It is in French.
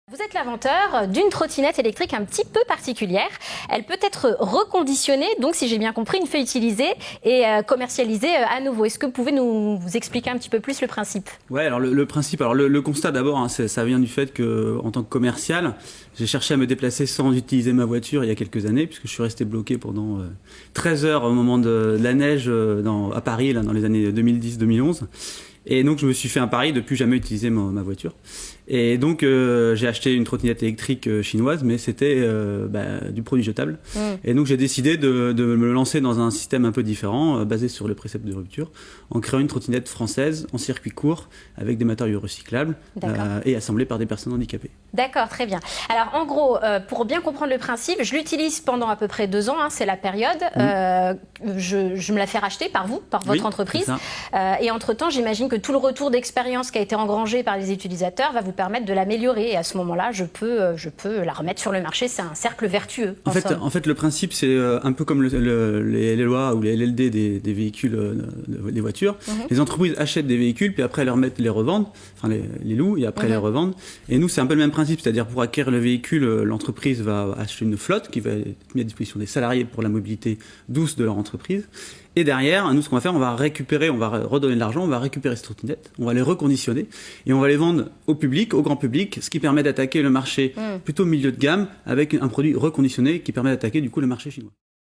Vous êtes l'inventeur d'une trottinette électrique un petit peu particulière. Elle peut être reconditionnée, donc si j'ai bien compris, une fois utilisée et commercialisée à nouveau. Est-ce que vous pouvez nous expliquer un petit peu plus le principe? Ouais, alors le principe, alors le constat d'abord, hein, ça vient du fait que en tant que commercial, j'ai cherché à me déplacer sans utiliser ma voiture il y a quelques années, puisque je suis resté bloqué pendant 13 heures au moment de la neige à Paris, là, dans les années 2010-2011. Et donc je me suis fait un pari de plus jamais utiliser ma voiture. Et donc j'ai acheté une trottinette électrique chinoise, mais c'était du produit jetable. Et donc j'ai décidé de me lancer dans un système un peu différent, basé sur le précepte de rupture, en créant une trottinette française en circuit court, avec des matériaux recyclables et assemblée par des personnes handicapées. D'accord, très bien. Alors en gros, pour bien comprendre le principe, je l'utilise pendant à peu près 2 ans, hein, c'est la période. Je me la fais racheter par vous, par votre entreprise. Et entre-temps, j'imagine que tout le retour d'expérience qui a été engrangé par les utilisateurs va vous permettre de l'améliorer. Et à ce moment-là, je peux la remettre sur le marché. C'est un cercle vertueux. En fait, le principe, c'est un peu comme les LOA ou les LLD des véhicules, des voitures. Les entreprises achètent des véhicules, puis après, les revendent, enfin les louent, et après les revendent. Et nous, c'est un peu le même principe, c'est-à-dire pour acquérir le véhicule, l'entreprise va acheter une flotte qui va être mise à disposition des salariés pour la mobilité douce de leur entreprise. Et derrière, nous, ce qu'on va faire, on va récupérer, on va redonner de l'argent, on va récupérer ces trottinettes, on va les reconditionner et on va les vendre au public, au grand public, ce qui permet d'attaquer le marché plutôt milieu de gamme avec un produit reconditionné qui permet d'attaquer du coup le marché chinois.